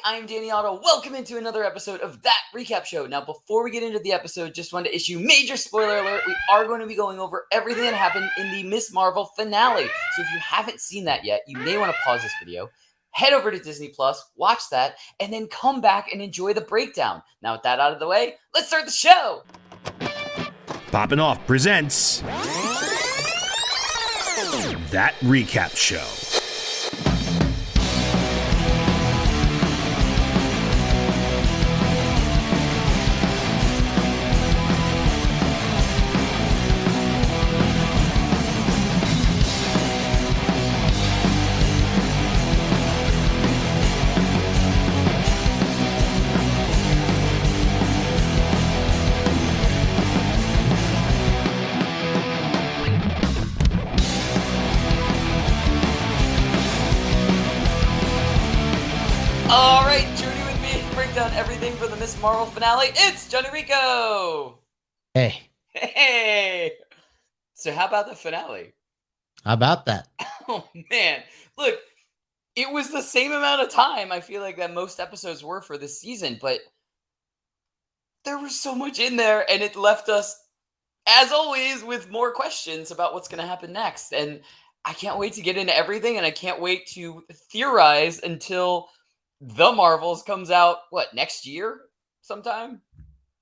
I'm Danny Otto. Welcome into another episode of That Recap Show. Now, before we get into the episode, just wanted to issue major spoiler alert. We are going to be going over everything that happened in the Ms. Marvel finale. So if you haven't seen that yet, you may want to pause this video, head over to Disney Plus, watch that, and then come back and enjoy the breakdown. Now, with that out of the way, let's start the show. Poppin' Off presents That Recap Show. Alright, journey with me to break down everything for the Ms. Marvel finale. It's Jon Jon Rico! Hey. Hey! So how about the finale? How about that? Oh, man. Look, it was the same amount of time, I feel like, that most episodes were for this season, but there was so much in there, and it left us, as always, with more questions about what's going to happen next. And I can't wait to get into everything, and I can't wait to theorize until The Marvels comes out, what, next year sometime?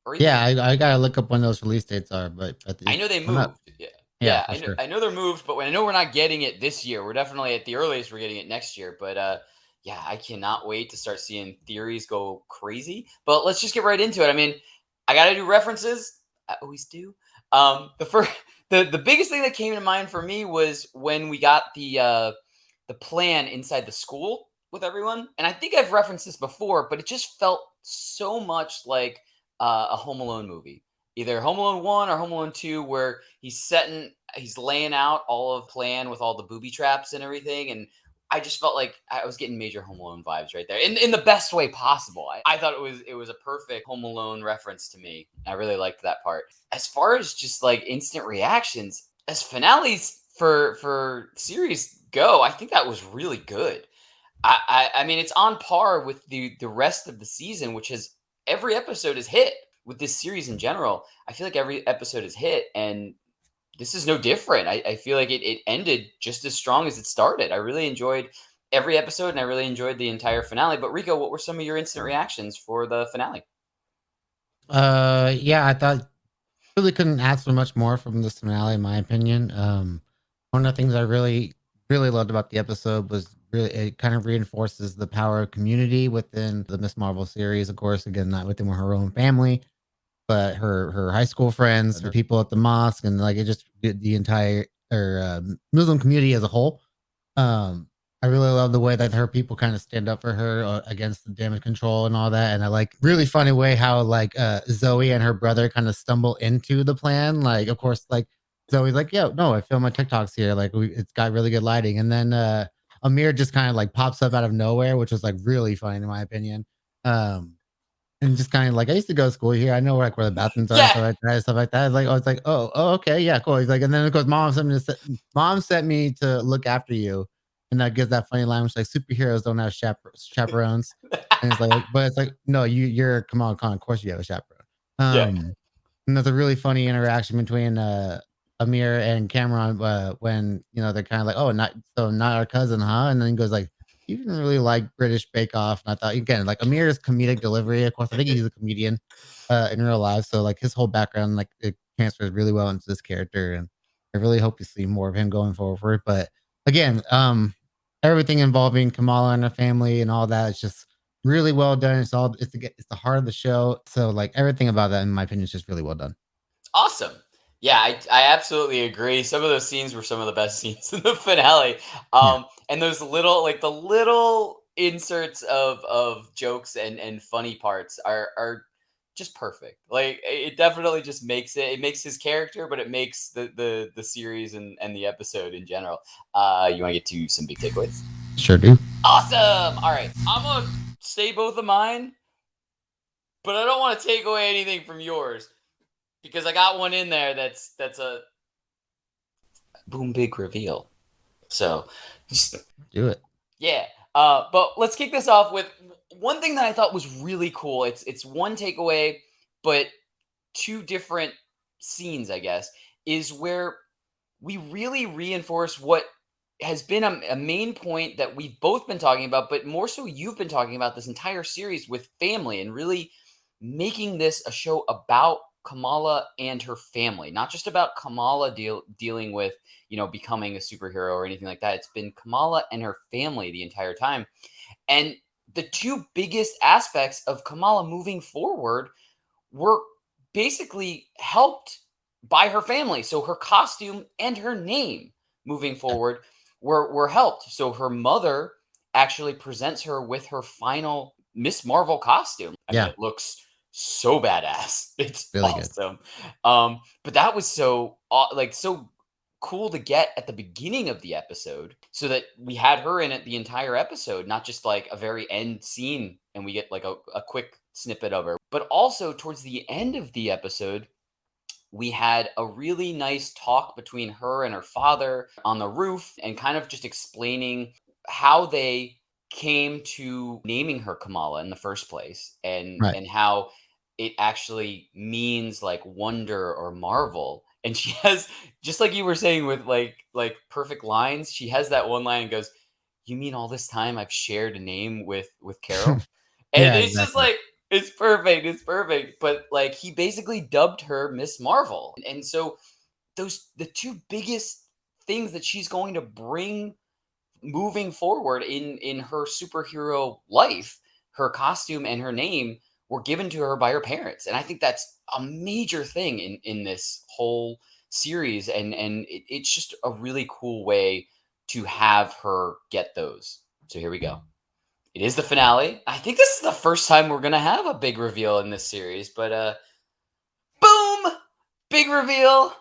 Or even, Yeah, I gotta look up when those release dates are, but I know they moved. Yeah, I know they're moved, but I know we're not getting it this year. We're definitely at the earliest we're getting it next year. But yeah, I cannot wait to start seeing theories go crazy. But let's just get right into it. I mean, I gotta do references. I always do. The biggest thing that came to mind for me was when we got the plan inside the school with everyone. And I think I've referenced this before, but it just felt so much like a Home Alone movie. Either Home Alone 1 or Home Alone 2, where he's laying out all of the plan with all the booby traps and everything. And I just felt like I was getting major Home Alone vibes right there in the best way possible. I thought it was a perfect Home Alone reference to me. I really liked that part. As far as just like instant reactions, as finales for series go, I think that was really good. I mean, it's on par with the rest of the season, which has every episode is hit with this series in general. I feel like every episode is hit, and this is no different. I feel like it ended just as strong as it started. I really enjoyed every episode, and I really enjoyed the entire finale. But Rico, what were some of your instant reactions for the finale? Yeah, I thought really couldn't ask for much more from this finale, in my opinion. One of the things I really loved about the episode was really it kind of reinforces the power of community within the Miss Marvel series. Of course, again, not within her own family, but her high school friends, the people at the mosque, and like it just the entire Muslim community as a whole. I really love the way that her people kind of stand up for her against the damage control and all that. And I like really funny way how like Zoe and her brother kind of stumble into the plan. Like, of course, like Zoe's like, yo, no, I film my TikToks here. Like it's got really good lighting. And then Amir just kind of like pops up out of nowhere, which was like really funny in my opinion. And just kind of like I used to go to school here. I know where the bathrooms are and stuff like that. It's like, oh, okay, yeah, cool. He's like, and then of course, mom sent me to look after you, and that gives that funny line, which like superheroes don't have chaperones, and it's like, but it's like, no, you're Kamala Khan. Of course, you have a chaperone. And there's a really funny interaction between Amir and Cameron when they're kind of like, oh, not our cousin, huh? And then he goes like, you didn't really like British Bake Off. And I thought, again, like Amir's comedic delivery, of course, I think he's a comedian in real life. So like his whole background, like it transfers really well into this character. And I really hope you see more of him going forward. But again, everything involving Kamala and her family and all that is just really well done. It's the heart of the show. So like everything about that, in my opinion, is just really well done. Awesome. Yeah, I absolutely agree. Some of those scenes were some of the best scenes in the finale. And those little inserts of jokes and funny parts are just perfect. Like it definitely just makes makes his character, but it makes the series and the episode in general. You want to get to some big takeaways? Sure do. Awesome. All right. I'm gonna say both of mine, but I don't want to take away anything from yours. Because I got one in there that's a boom big reveal. So just do it. Yeah. But let's kick this off with one thing that I thought was really cool, it's one takeaway, but two different scenes, I guess, is where we really reinforce what has been a main point that we've both been talking about, but more so you've been talking about this entire series with family and really making this a show about Kamala and her family, not just about Kamala dealing with, becoming a superhero or anything like that. It's been Kamala and her family the entire time. And the two biggest aspects of Kamala moving forward were basically helped by her family. So her costume and her name moving forward were helped. So her mother actually presents her with her final Miss Marvel costume. I mean, Yeah, it looks so badass. It's really good. awesome. But that was so cool to get at the beginning of the episode, so that we had her in it the entire episode, not just like a very end scene and we get like a quick snippet of her, but also towards the end of the episode we had a really nice talk between her and her father on the roof, and kind of just explaining how they came to naming her Kamala in the first place, and Right. how it actually means like wonder or marvel. And she has, just like you were saying with like perfect lines, she has that one line and goes, "You mean all this time I've shared a name with Carol?" And Yeah, it's just exactly. like, it's perfect. It's perfect. But like he basically dubbed her Miss Marvel. And so the two biggest things that she's going to bring moving forward in her superhero life, her costume and her name, were given to her by her parents. And I think that's a major thing in this whole series. And it's just a really cool way to have her get those. So here we go. It is the finale. I think this is the first time we're gonna have a big reveal in this series, but boom! Big reveal!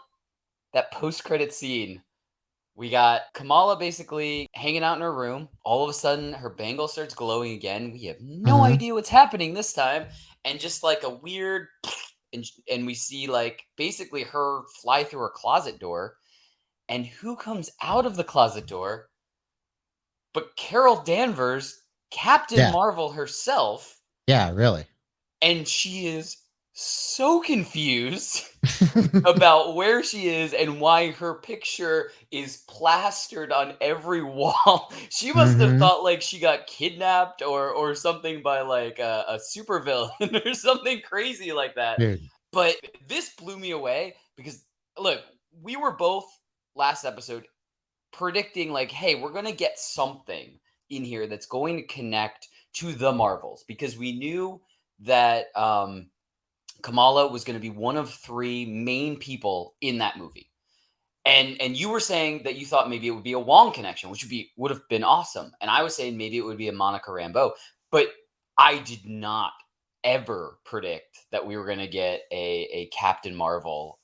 That post-credit scene. We got Kamala basically hanging out in her room. All of a sudden, her bangle starts glowing again. We have no Hmm. idea what's happening this time. And just like a weird and we see like basically her fly through her closet door. And who comes out of the closet door but Carol Danvers, Captain Yeah, Marvel herself, yeah, really. and she is so confused about where she is and why her picture is plastered on every wall. She must have Hmm. thought like she got kidnapped or something by like a supervillain or something crazy like that. Dude. But this blew me away because look, we were both last episode predicting like, hey, we're going to get something in here that's going to connect to the Marvels, because we knew that Kamala was going to be one of three main people in that movie. And you were saying that you thought maybe it would be a Wong connection, which would have been awesome. And I was saying maybe it would be a Monica Rambeau, but I did not ever predict that we were going to get a Captain Marvel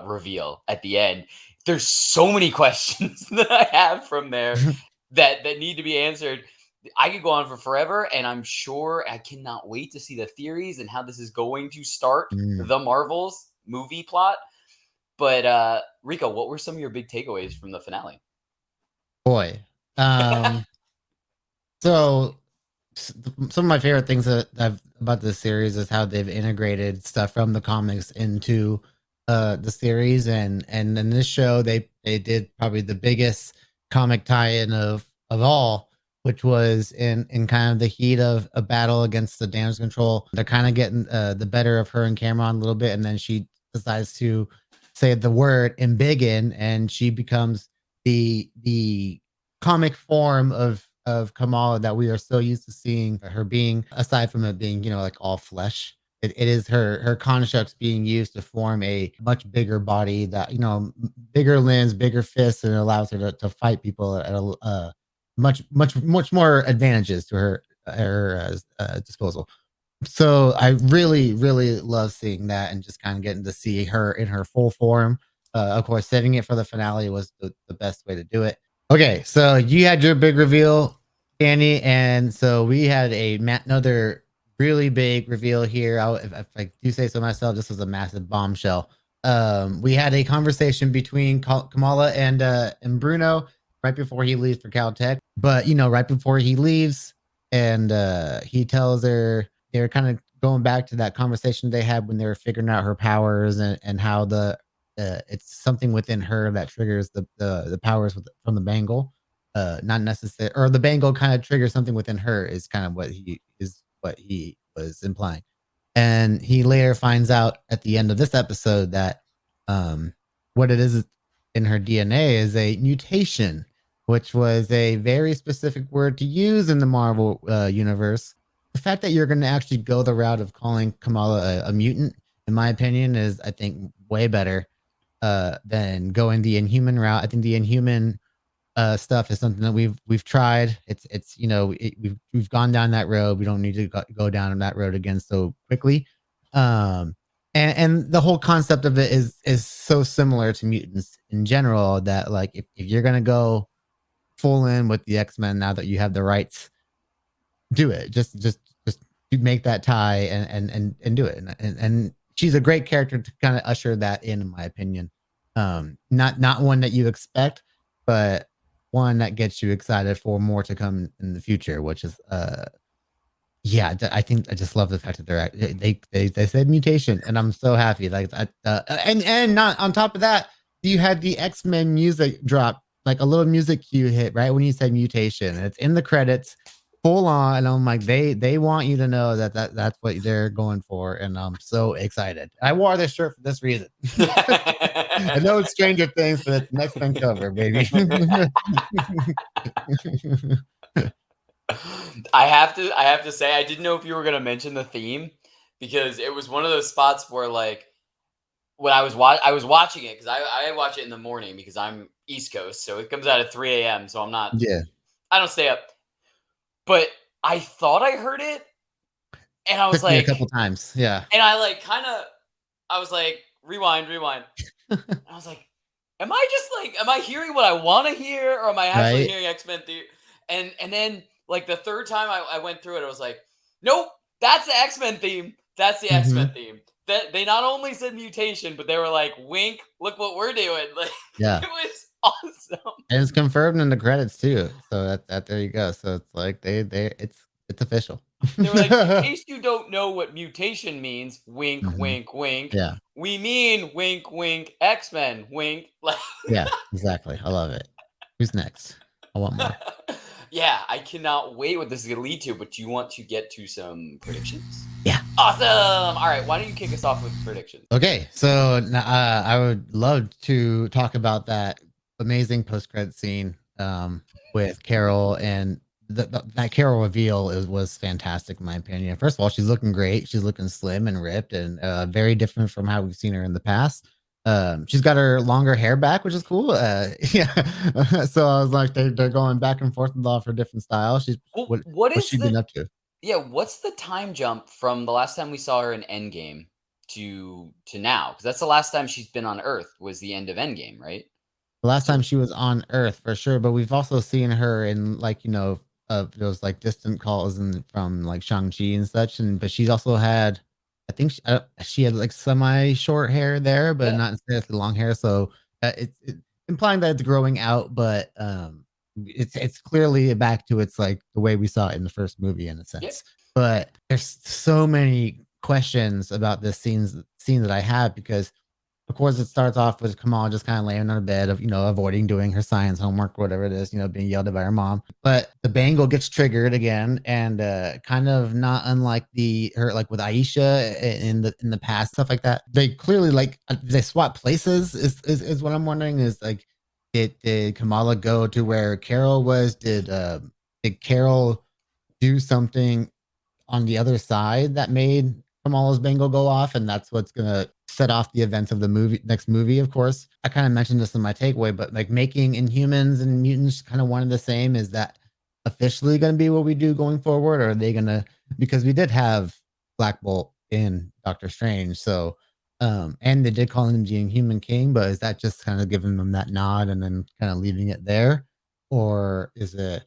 reveal at the end. There's so many questions that I have from there that need to be answered. I could go on for forever, and I'm sure I cannot wait to see the theories and how this is going to start Mm, the Marvels movie plot. But Rico, what were some of your big takeaways from the finale? boy. Um, so some of my favorite things that I've about this series is how they've integrated stuff from the comics into the series, and in this show they did probably the biggest comic tie-in of all, which was in kind of the heat of a battle against the damage control. They're kind of getting the better of her and Cameron a little bit, and then she decides to say the word embiggen, and she becomes the comic form of Kamala that we are so used to seeing her being, aside from it being, like all flesh. It is her constructs being used to form a much bigger body that, bigger limbs, bigger fists, and it allows her to fight people at a much more advantages to her disposal. So I really, really love seeing that and just kind of getting to see her in her full form. Of course, saving it for the finale was the best way to do it. Okay, so you had your big reveal, Danny, and so we had another really big reveal here. If I do say so myself, this was a massive bombshell. We had a conversation between Kamala and Bruno right before he leaves for Caltech. But right before he leaves, and he tells her they're kind of going back to that conversation they had when they were figuring out her powers and how the it's something within her that triggers the powers from the bangle. Not necessary, or the bangle kind of triggers something within her is kind of what he was implying. And he later finds out at the end of this episode that what it is in her DNA is a mutation, which was a very specific word to use in the Marvel universe. The fact that you're going to actually go the route of calling Kamala a mutant, in my opinion, is I think way better than going the Inhuman route. I think the Inhuman stuff is something that we've tried. It's we've gone down that road. We don't need to go down that road again so quickly. And the whole concept of it is so similar to mutants in general that like if you're gonna go full in with the X-Men now that you have the rights, do it. Just make that tie and do it. And she's a great character to kind of usher that in my opinion. Not one that you expect, but one that gets you excited for more to come in the future, which is yeah, I think I just love the fact that they said mutation, and I'm so happy. Like and not on top of that, you had the X-Men music drop, like a little music cue hit right when you said mutation. It's in the credits, full on, and I'm like, they want you to know that's what they're going for, and I'm so excited. I wore this shirt for this reason. I know it's Stranger Things, but it's an X-Men cover, baby. I have to say I didn't know if you were gonna mention the theme because it was one of those spots where like when I was watching it because I watch it in the morning because I'm East Coast, so it comes out at 3 a.m. So Yeah, I don't stay up. But I thought I heard it and I was took me a like, couple times. Yeah, and I like I was like, rewind. And I was like, am I hearing what I want to hear or am I actually right. hearing X-Men theory? And then like the third time I went through it, I was like, nope, that's the X-Men theme. That's the X-Men Hmm. theme. That they not only said mutation, but they were like, wink, look what we're doing. Like Yeah, it was awesome. and it's confirmed in the credits too. So that there you go. So it's like it's official. They were like, in case you don't know what mutation means, wink, Hmm. wink, wink. Yeah, We mean wink, wink, X-Men, wink. Like yeah, exactly. I love it. Who's next? I want more. yeah, I cannot wait what this is going to lead to, but do you want to get to some predictions? Yeah. Awesome. All right, why don't you kick us off with predictions? Okay, so I would love to talk about that amazing post-credit scene with Carol, and that Carol reveal was fantastic in my opinion. First of all, she's looking great. She's looking slim and ripped, and very different from how we've seen her in the past. She's got her longer hair back, which is cool. Yeah, so I was like, they're going back and forth with all of her different styles. Well, what What's is she been up to? yeah, what's the time jump from the last time we saw her in Endgame to now? Because that's the last time she's been on Earth was the end of Endgame, right? The last time So she was on Earth for sure, but we've also seen her in like, those like distant calls and from like Shang-Chi and such. And but she's also had, I think she had like semi-short hair there, but yeah, not necessarily long hair. So it's implying that it's growing out, but it's clearly back to its like the way we saw it in the first movie in a yeah, sense. But there's so many questions about this scene that I have because of course, it starts off with Kamala just kind of laying on a bed of, avoiding doing her science homework, whatever it is, being yelled at by her mom. But the bangle gets triggered again, and kind of not unlike her like with Aisha in the past, stuff like that. They clearly like they swap places. Is what I'm wondering is like, did Kamala go to where Carol was? Did Carol do something on the other side that made Kamala's bangle go off, and that's what's gonna set off the events of the next movie, of course. I kind of mentioned this in my takeaway, but like making Inhumans and mutants kind of one and the same, is that officially gonna be what we do going forward? Or are they gonna, because we did have Black Bolt in Doctor Strange, so and they did call him the Inhuman King, but is that just kind of giving them that nod and then kind of leaving it there? Or is it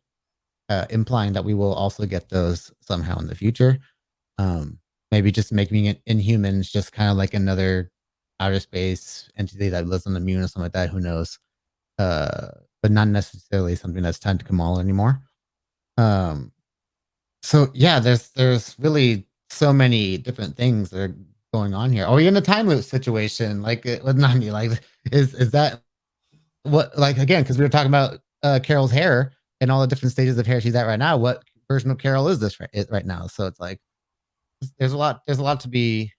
implying that we will also get those somehow in the future? Um, Maybe just making it Inhumans just kind of like another outer space entity that lives on the moon or something like that. Who knows? But not necessarily something that's tied to Kamala anymore. Um, So yeah, there's really so many different things that are going on here. Are we in a time loop situation? Like with Nani, like is that what like again, because we were talking about Carol's hair and all the different stages of hair she's at right now. What version of Carol is this right now? So it's like there's a lot to be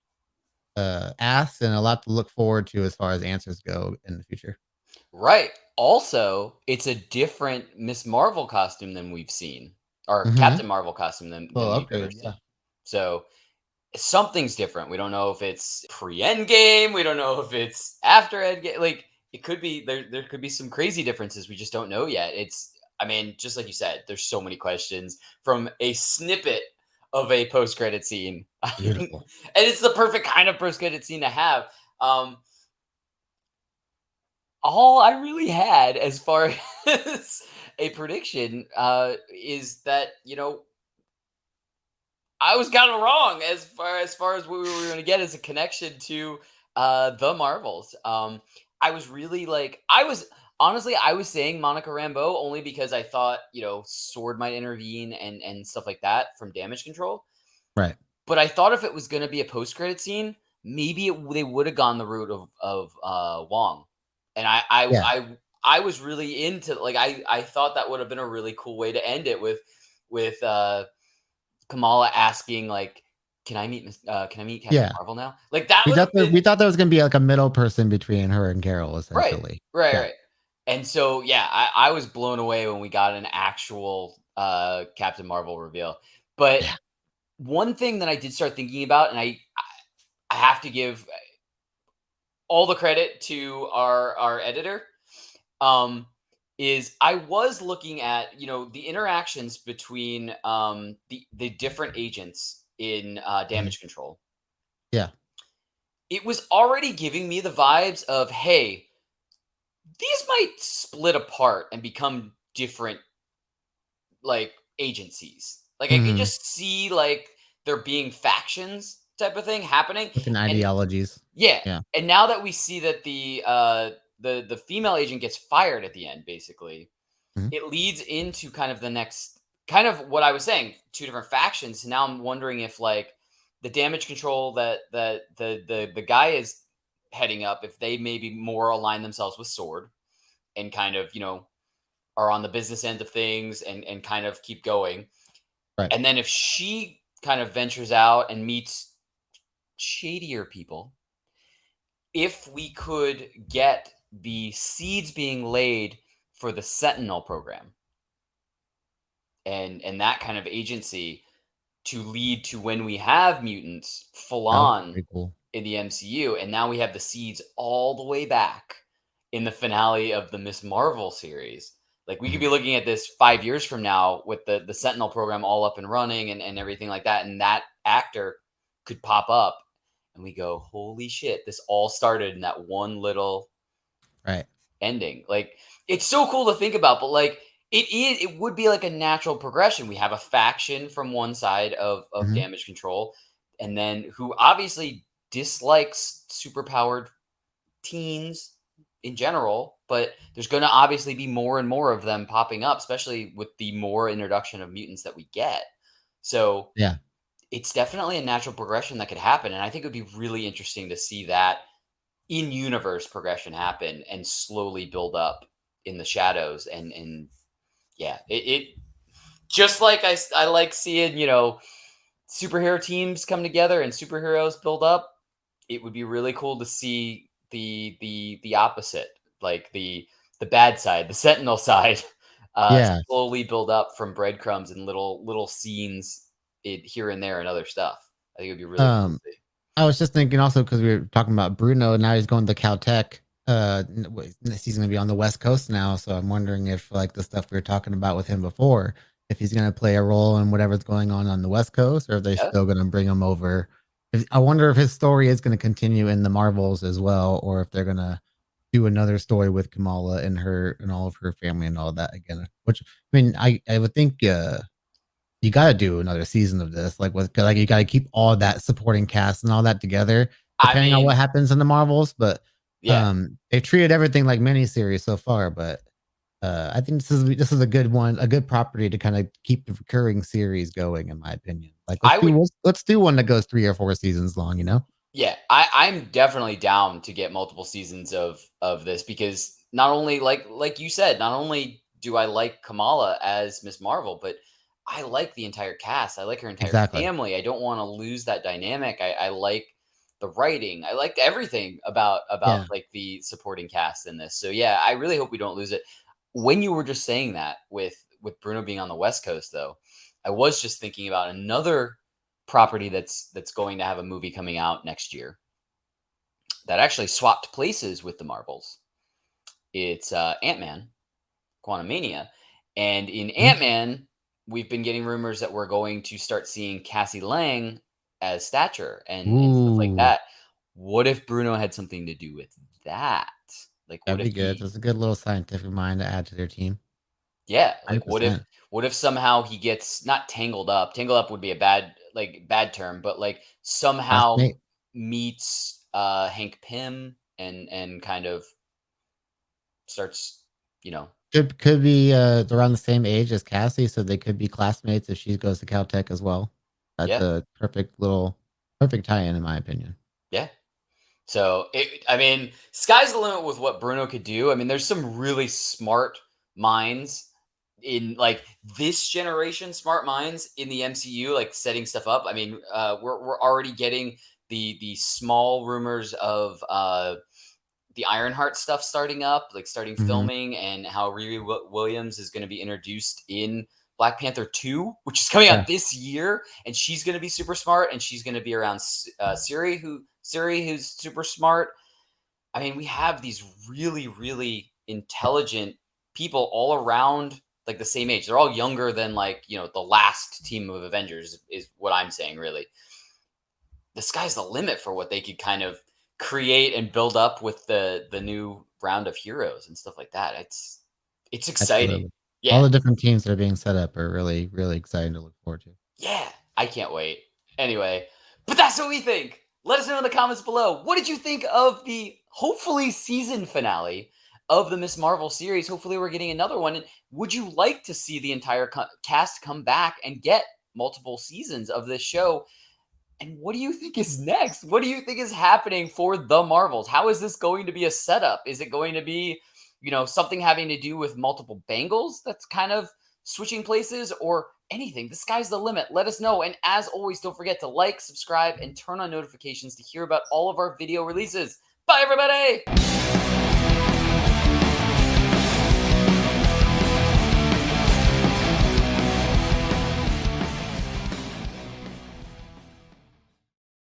asked and a lot to look forward to as far as answers go in the future. Right. Also, it's a different Miss Marvel costume than we've seen, or Mm-hmm. Captain Marvel costume than Well, we've ever upgrade, yeah. seen. So something's different. We don't know if it's pre-Endgame. We don't know if it's after Endgame. Like it could be there could be some crazy differences we just don't know yet. I mean, just like you said, there's so many questions from a snippet of a post-credit scene. And Beautiful. it's the perfect kind of post-credit scene to have. Um, all I really had as far as a prediction is that I was kind of wrong as far as what we were going to get as a connection to the Marvels. I was really like I was saying Monica Rambeau only because I thought Sword might intervene and stuff like that from damage control. Right. But I thought if it was going to be a post credit scene, maybe they would have gone the route of Wong, and Yeah. I was really into like I thought that would have been a really cool way to end it with Kamala asking like, can I meet Captain Yeah. Marvel now? Like that would have We been thought there was gonna be like a middle person between her and Carol, right, essentially. right, Yeah. right. And so yeah, I was blown away when we got an actual Captain Marvel reveal. But Yeah. one thing that I did start thinking about, and I have to give all the credit to our editor. Um, is I was looking at the interactions between the different agents in Mhm. damage control. Yeah. It was already giving me the vibes of, hey, these might split apart and become different like agencies. Like I could Mhm. just see like there being factions type of thing happening. Different And ideologies. yeah, Yeah. and now that we see that the female agent gets fired at the end, basically, Mhm. it leads into kind of the next kind of what I was saying, two different factions. Now I'm wondering if like the damage control that the guy is heading up, if they maybe more align themselves with Sword and kind of, are on the business end of things and kind of keep going. Right. And then if she kind of ventures out and meets shadier people, if we could get the seeds being laid for the Sentinel program and that kind of agency to lead to when we have mutants full That would be on pretty cool. in the MCU, and now we have the seeds all the way back in the finale of the Miss Marvel series. Like we could Mhm. be looking at this 5 years from now with the Sentinel program all up and running and everything like that, and that actor could pop up, and we go, holy shit! This all started in that one little Right. ending. Like it's so cool to think about, but like it would be like a natural progression. We have a faction from one side of Mhm. damage control, and then who obviously dislikes superpowered teens in general, but there's going to obviously be more and more of them popping up, especially with the more introduction of mutants that we get. So Yeah. it's definitely a natural progression that could happen, and I think it would be really interesting to see that in universe progression happen and slowly build up in the shadows and yeah, it just like I like seeing superhero teams come together and superheroes build up. It would be really cool to see the opposite, like the bad side, the Sentinel side, Yeah. slowly build up from breadcrumbs and little scenes here and there and other stuff. I think it would be really cool to Um, see. I was just thinking also because we were talking about Bruno, now he's going to Caltech. He's going to be on the West Coast now, so I'm wondering if like the stuff we were talking about with him before, if he's going to play a role in whatever's going on the West Coast, or if they're Yeah, still going to bring him over. I wonder if his story is going to continue in the Marvels as well, or if they're going to do another story with Kamala and her and all of her family and all that again. Which I mean, I would think. You gotta do another season of this, like, with like, you gotta keep all that supporting cast and all that together, I depending on mean, what happens in the Marvels, but, yeah. they've treated everything like miniseries so far, but I think this is a good one, a good property to kind of keep the recurring series going, in my opinion. Like I would let's do one that goes 3 or 4 seasons long. You know, Yeah, I'm definitely down to get multiple seasons of this because not only like you said, not only do I like Kamala as Miss Marvel, but I like the entire cast. I like her entire exactly. family. I don't want to lose that dynamic. I like the writing. I liked everything about Yeah, like the supporting cast in this. So yeah, I really hope we don't lose it. When you were just saying that with Bruno being on the West Coast though, I was just thinking about another property that's going to have a movie coming out next year that actually swapped places with the Marvels. It's Ant-Man, Quantumania, and in mhm. Ant-Man, we've been getting rumors that we're going to start seeing Cassie Lang as Stature and stuff like Ooh, that. What if Bruno had something to do with that? Like, what that'd if be good. he That's a good little scientific mind to add to their team. Yeah, like 100%. what if somehow he gets not tangled up. Tangled up would be a bad term, but like somehow Classmate meets Hank Pym and kind of starts, you know. could be around the same age as Cassie, so they could be classmates if she goes to Caltech as well. That's Yeah. a perfect tie-in, in my opinion. Yeah. So I mean, sky's the limit with what Bruno could do. I mean, there's some really smart minds in like this generation, smart minds in the MCU, like setting stuff up. I mean, we're already getting the small rumors of the Ironheart stuff starting up, like starting Mhm. filming, and how Riri Williams is going to be introduced in Black Panther 2, which is coming Yeah, out this year, and she's going to be super smart, and she's going to be around Siri, who's super smart. I mean, we have these really, really intelligent people all around like the same age. They're all younger than like, the last team of Avengers is what I'm saying, really. The sky's the limit for what they could kind of create and build up with the new round of heroes and stuff like that. It's exciting. absolutely. All Yeah. the different teams that are being set up are really, really exciting to look forward to. Yeah. I can't wait. Anyway, but that's what we think. Let us know in the comments below. What did you think of the hopefully season finale of the Miss Marvel series? Hopefully we're getting another one. And would you like to see the entire cast come back and get multiple seasons of this show? And what do you think is next? What do you think is happening for the Marvels? How is this going to be a setup? Is it going to be, something having to do with multiple Bengals that's kind of switching places or anything? The sky's the limit. Let us know. And as always, don't forget to like, subscribe, and turn on notifications to hear about all of our video releases. Bye, everybody.